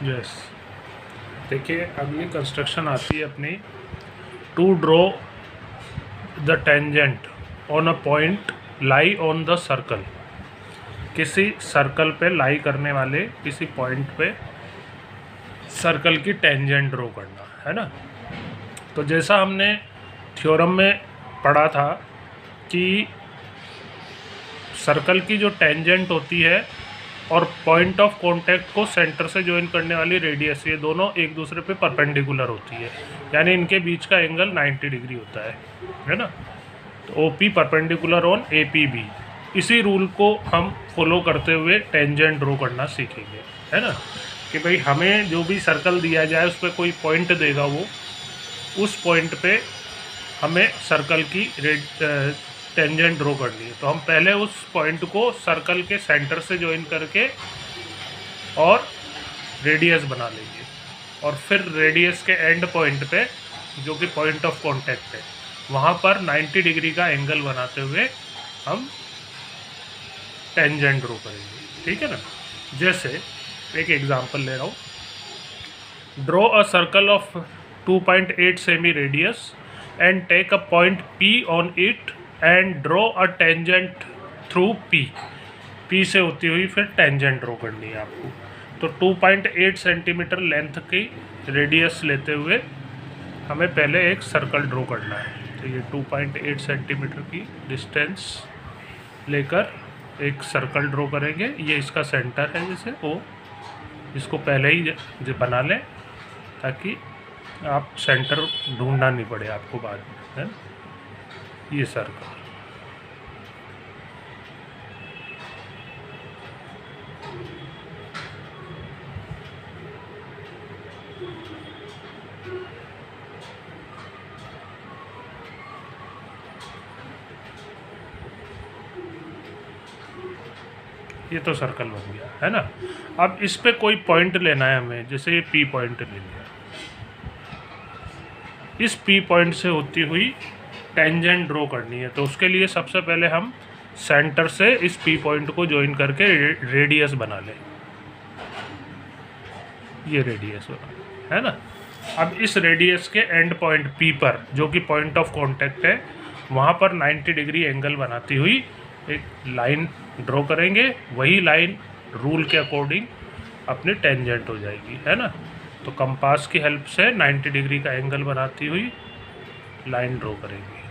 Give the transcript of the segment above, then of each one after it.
Yes, देखिए अगली construction आती है अपनी, to draw the tangent on a point lie on the circle. किसी सर्कल पे लाई करने वाले किसी पॉइंट पे सर्कल की टेंजेंट ड्रॉ करना है ना। तो जैसा हमने थ्योरम में पढ़ा था कि सर्कल की जो टेंजेंट होती है और पॉइंट ऑफ कांटेक्ट को सेंटर से ज्वाइन करने वाली रेडियस, ये दोनों एक दूसरे पे परपेंडिकुलर होती है, यानी इनके बीच का एंगल 90 डिग्री होता है ना। तो OP परपेंडिकुलर ऑन APB, इसी रूल को हम फॉलो करते हुए टेंजेंट ड्रॉ करना सीखेंगे, है ना। कि भाई हमें जो भी सर्कल दिया जाए उस पर कोई पॉइंट देगा, वो उस पॉइंट पे हमें सर्कल की टेंजेंट ड्रॉ करनी है। तो हम पहले उस पॉइंट को सर्कल के सेंटर से ज्वाइन करके और रेडियस बना लेंगे, और फिर रेडियस के एंड पॉइंट पे जो कि पॉइंट ऑफ कांटेक्ट है, वहाँ पर 90 डिग्री का एंगल बनाते हुए हम टेंजेंट ड्रॉ करेंगे, ठीक है ना। जैसे एक एग्जांपल ले रहा हूँ, draw a circle of 2.8 cm radius and take a point P on it and draw a tangent through P से होती हुई फिर टेंजेंट ड्रॉ करनी है आपको। तो 2.8 सेंटीमीटर लेंथ की रेडियस लेते हुए हमें पहले एक सर्कल ड्रॉ करना है। तो ये 2.8 सेंटीमीटर की डिस्टेंस लेकर एक सर्कल ड्रॉ करेंगे। ये इसका सेंटर है, जैसे वो इसको पहले ही बना लें ताकि आप सेंटर ढूंढना नहीं पड़े आपको बाद में, है ना। ये सर्कल, ये तो सर्कल बन गया, है ना। अब इस पे कोई पॉइंट लेना है हमें, जैसे ये P पॉइंट ले लिया। इस P पॉइंट से होती हुई टेंजेंट ड्रॉ करनी है। तो उसके लिए सबसे पहले हम सेंटर से इस P पॉइंट को ज्वाइन करके रेडियस बना लें। ये रेडियस बना, है ना। अब इस रेडियस के एंड पॉइंट P पर, जो कि पॉइंट ऑफ कांटेक्ट है, वहाँ पर 90 डिग्री एंगल बनाती हुई एक लाइन ड्रॉ करेंगे। वही लाइन रूल के अकॉर्डिंग अपनी टेंजेंट हो जाएगी, है ना। तो कंपास की हेल्प से 90 डिग्री का एंगल बनाती हुई लाइन ड्रॉ करेंगे।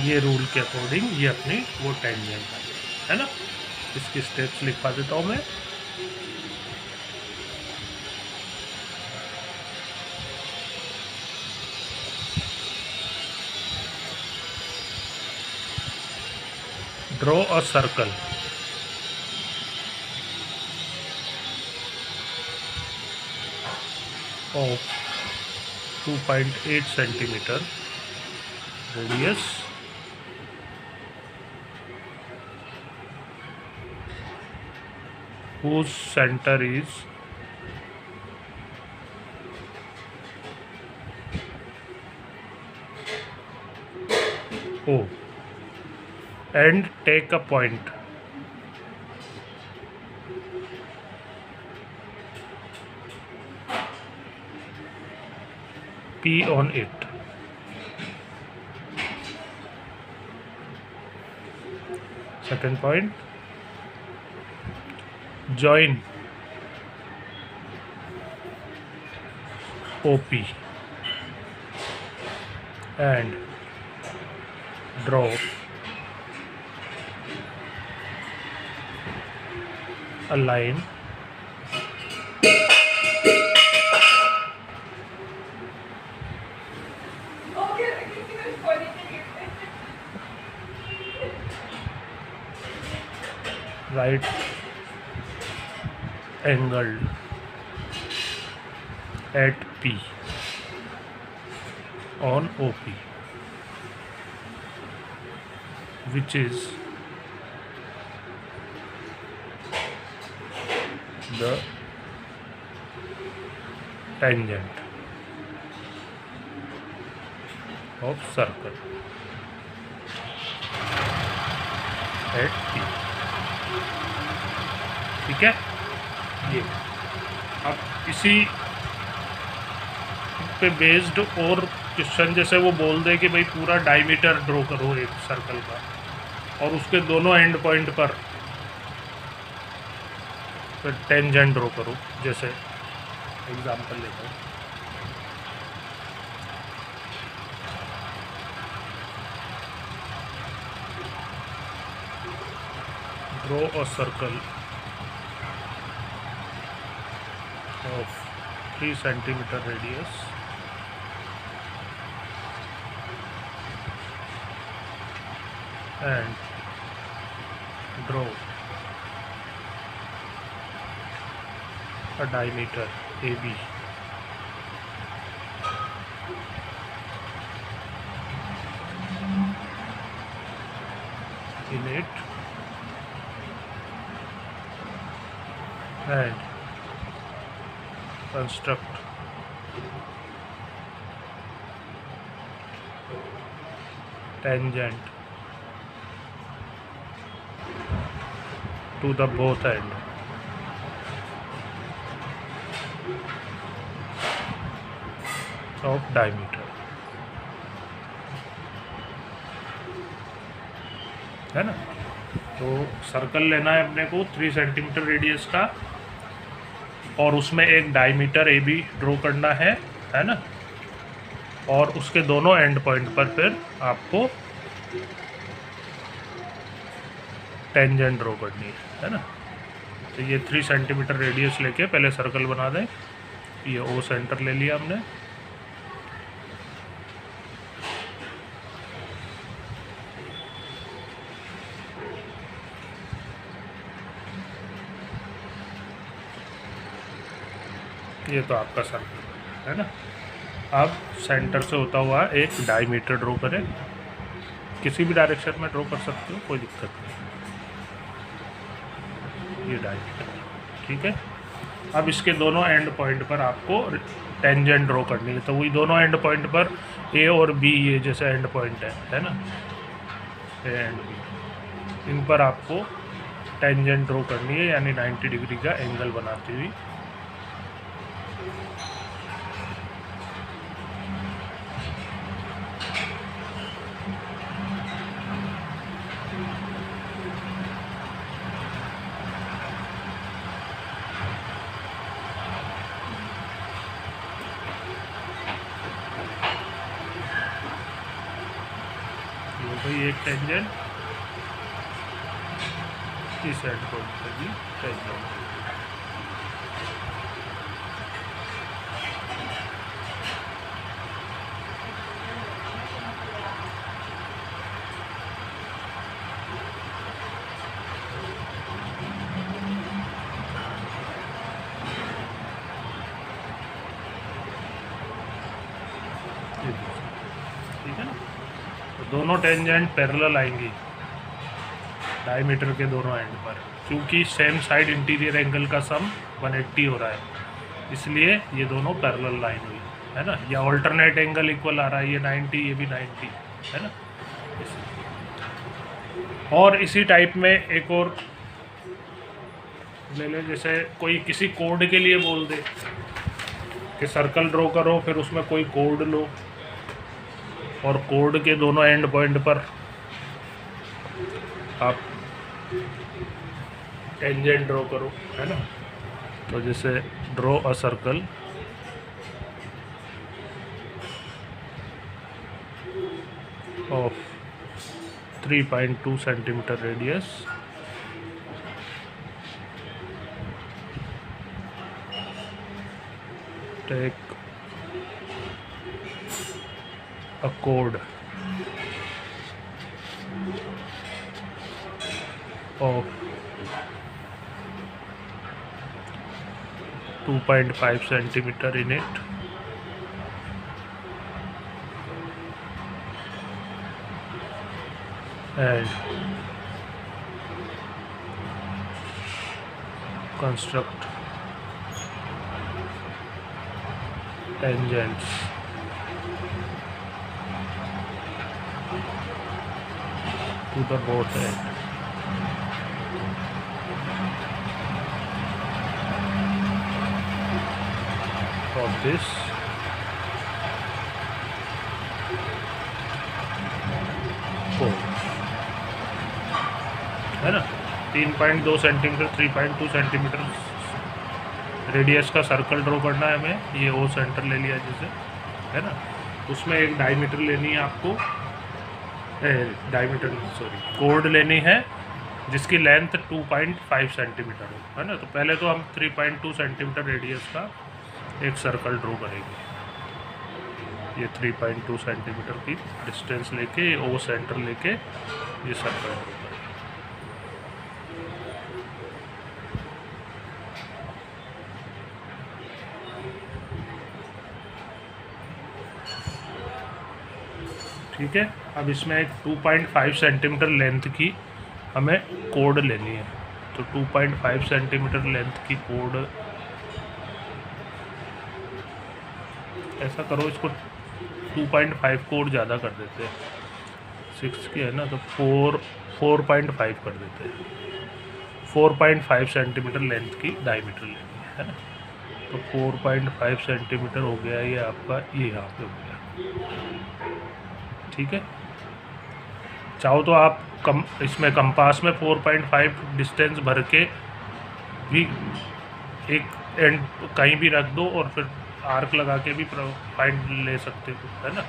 ये रूल के अकॉर्डिंग ये अपनी वो टेंजेंट है ना। इसकी स्टेप्स लिखवा देता हूँ मैं। Draw a circle of 2.8 centimeter radius whose center is O, and take a point P on it. Second point, join OP and draw a line right angled at P on OP. which is the tangent of circle at P। ठीक है, ये अब इसी पे based और question जैसे वो बोल दे कि भाई पूरा डायमीटर ड्रॉ करो एक सर्कल का और उसके दोनों एंड पॉइंट पर फिर टेंजेंट ड्रॉ करो, जैसे एग्जांपल लेता हूँ। Draw a circle of 3 centimeter radius and draw a diameter AB in it and construct tangent to the both end of diameter, है ना। तो सर्कल लेना है अपने को 3 सेंटीमीटर रेडियस का और उसमें एक डायमीटर ए बी ड्रॉ करना है ना, और उसके दोनों एंड पॉइंट पर फिर आपको टेंजेंट ड्रॉ करनी है ना। तो ये 3 सेंटीमीटर रेडियस लेके पहले सर्कल बना दें। ये ओ सेंटर ले लिया हमने, ये तो आपका सर्कल है ना। अब सेंटर से होता हुआ एक डायमीटर ड्रॉ करें, किसी भी डायरेक्शन में ड्रॉ कर सकते हो, कोई दिक्कत नहीं। ये डायमीटर, ठीक है। अब इसके दोनों एंड पॉइंट पर आपको टेंजेंट ड्रॉ करनी है। तो वही दोनों एंड पॉइंट पर ए और बी, ये जैसे एंड पॉइंट है ना, ए एंड बी, इन पर आपको टेंजेंट ड्रॉ करनी है, यानी 90 डिग्री का एंगल बनाती हुई। भाई एक टेंजेंट इस एंड पॉइंट पर भी टेंजेंट, ठीक है ना। तो दोनों टेंजेंट पैरेलल आएंगी डायमीटर के दोनों एंड पर, क्योंकि सेम साइड इंटीरियर एंगल का सम 180 हो रहा है, इसलिए ये दोनों पैरेलल लाइन हुई है ना। या ऑल्टरनेट एंगल इक्वल आ रहा है, ये 90 ये भी 90 है ना। और इसी टाइप में एक और ले लें, जैसे कोई किसी कोड के लिए बोल दे कि सर्कल ड्रॉ करो, फिर उसमें कोई कोड लो और कोड के दोनों एंड पॉइंट पर आप टेंजेंट ड्रॉ करो, है ना। तो जैसे draw a circle of 3.2 centimetre radius take a chord of 2.5 centimeter in it, and construct tangents to the both end. Of this chord है ना, 3.2 सेंटीमीटर 3.2 सेंटीमीटर रेडियस का सर्कल ड्रॉ करना है हमें। ये ओ सेंटर ले लिया जैसे, है ना। उसमें एक डायमीटर लेनी है आपको, डायमीटर सॉरी कोड लेनी है जिसकी लेंथ 2.5 सेंटीमीटर हो, है ना। तो पहले तो हम 3.2 सेंटीमीटर रेडियस का एक सर्कल ड्रॉ करेंगे। ये 3.2 सेंटीमीटर की डिस्टेंस लेके ओ सेंटर लेके ये सर्कल ड्रॉ करेंगे। ठीक है, अब इसमें एक 2.5 सेंटीमीटर लेंथ की हमें कोड लेनी है। तो 2.5 सेंटीमीटर लेंथ की कोड, ऐसा करो इसको 2.5 कोड ज़्यादा कर देते हैं, 6 की है ना, तो 4.5 कर देते हैं। 4.5 सेंटीमीटर लेंथ की डायमीटर लेनी है ना। तो 4.5 सेंटीमीटर हो गया ये आपका, ये यहाँ पे हो गया। ठीक है, चाहो तो आप इसमें कंपास में 4.5 डिस्टेंस भर के भी एक एंड कहीं भी रख दो और फिर आर्क लगा के भी पॉइंट ले सकते हो, है ना।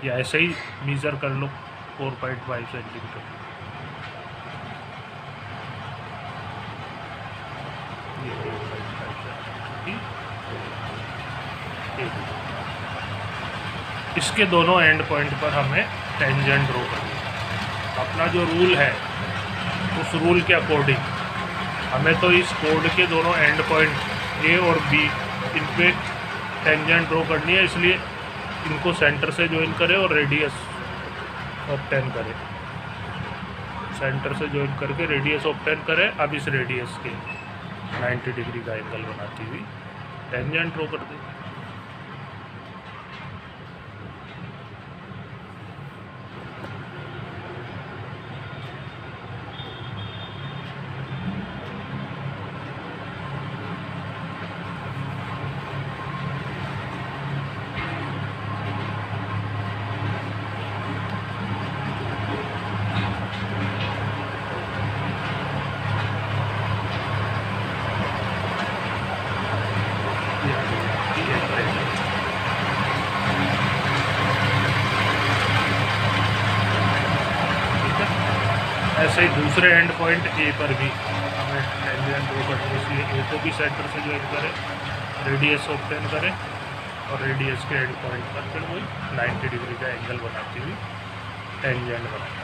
या ऐसे ही मीज़र कर लो 4.5 सेंटीमीटर। इसके दोनों एंड पॉइंट पर हमें टेंजेंट ड्रॉ करना है। अपना जो रूल है उस रूल के अकॉर्डिंग हमें तो इस कोड के दोनों एंड पॉइंट ए और बी, इन पे टेंजेंट ड्रॉ करनी है। इसलिए इनको सेंटर से ज्वाइन करें और रेडियस ऑब्टेन करें। सेंटर से ज्वाइन करके रेडियस ऑब्टेन करें। अब इस रेडियस के 90 डिग्री का एंगल बनाती हुई टेंजेंट ड्रॉ कर देंगे। ऐसे ही दूसरे एंड पॉइंट ए पर भी हमें टेंजेंट ड्रॉ करनी है। इसलिए ए को भी सेंटर से ज्वाइन करें, रेडियस ऑब्टेन करें और रेडियस के एंड पॉइंट पर फिर वही 90 डिग्री का एंगल बनाती हुई टेंजेंट बनाना है।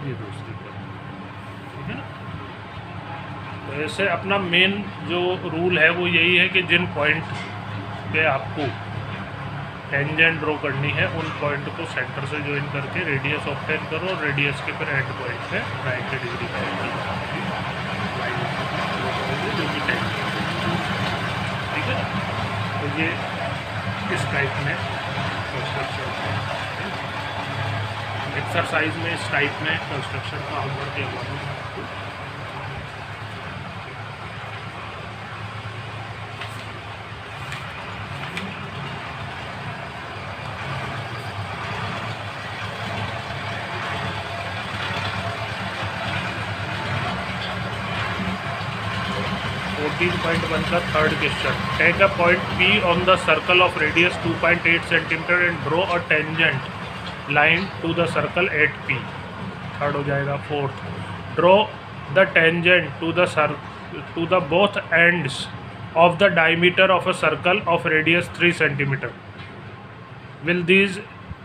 ये दूसरी पर, ठीक है ना। तो ऐसे अपना मेन जो रूल है वो यही है कि जिन पॉइंट पे आपको टेंजेंट ड्रॉ करनी है उन पॉइंट को सेंटर से ज्वाइन करके रेडियस ऑब्टेन करो और रेडियस के फिर एंड पॉइंट पे 90 डिग्री का एंगल जो कि टेंजेंट, ठीक है ना। तो ये इस टाइप में कंस्ट्रक्शन एक्सरसाइज में, इस टाइप में कंस्ट्रक्शन का होमवर्क किया हुआ है आपको। 14.1 का third question, take a point P on the circle of radius 2.8 centimetre and draw a tangent line to the circle at P। Third हो जाएगा। Fourth, draw the tangent to the both ends of the diameter of a circle of radius 3 centimetre. Will these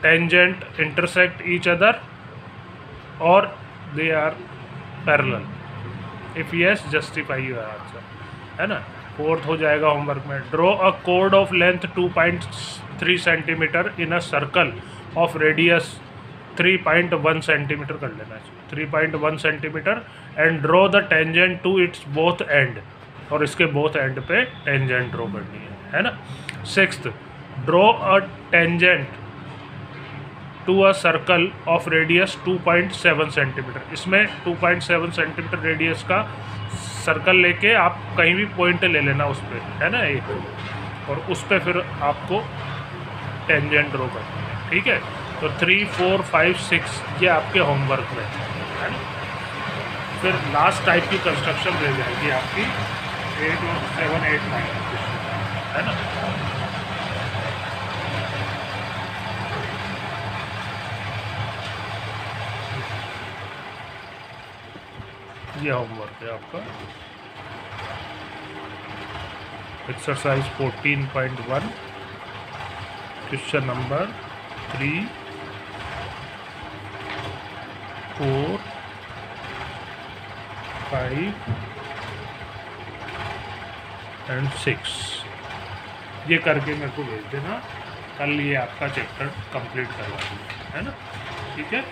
tangent intersect each other or they are parallel? If yes, justify your answer, है ना। Fourth हो जाएगा homework में, draw a कोड of length 2.3 centimetre in a circle of radius 3.1 centimetre कर लेना चाहिए, 3.1 centimetre, and draw the tangent to its both end, और इसके बोथ एंड पे टेंजेंट ड्रॉ करनी है ना। Sixth, draw a tangent to a circle of radius 2.7 centimetre. इसमें 2.7 सेंटीमीटर रेडियस का सर्कल लेके आप कहीं भी पॉइंट ले लेना उस पर, है ना एक, और उस पर फिर आपको टेंजेंट ड्रॉ करनी है, ठीक है। तो 3, 4, 5, 6 ये आपके होमवर्क में है ना। फिर लास्ट टाइप की कंस्ट्रक्शन रह जाएगी आपकी 8 और 7, 8, 9 है ना। ये होमवर्क है आपका, एक्सरसाइज 14.1 क्वेश्चन नंबर 3, 4, 5 एंड 6 ये करके मेरे को भेज देना, कल ये आपका चैप्टर कंप्लीट करवा दूँगा, है ना, ठीक है।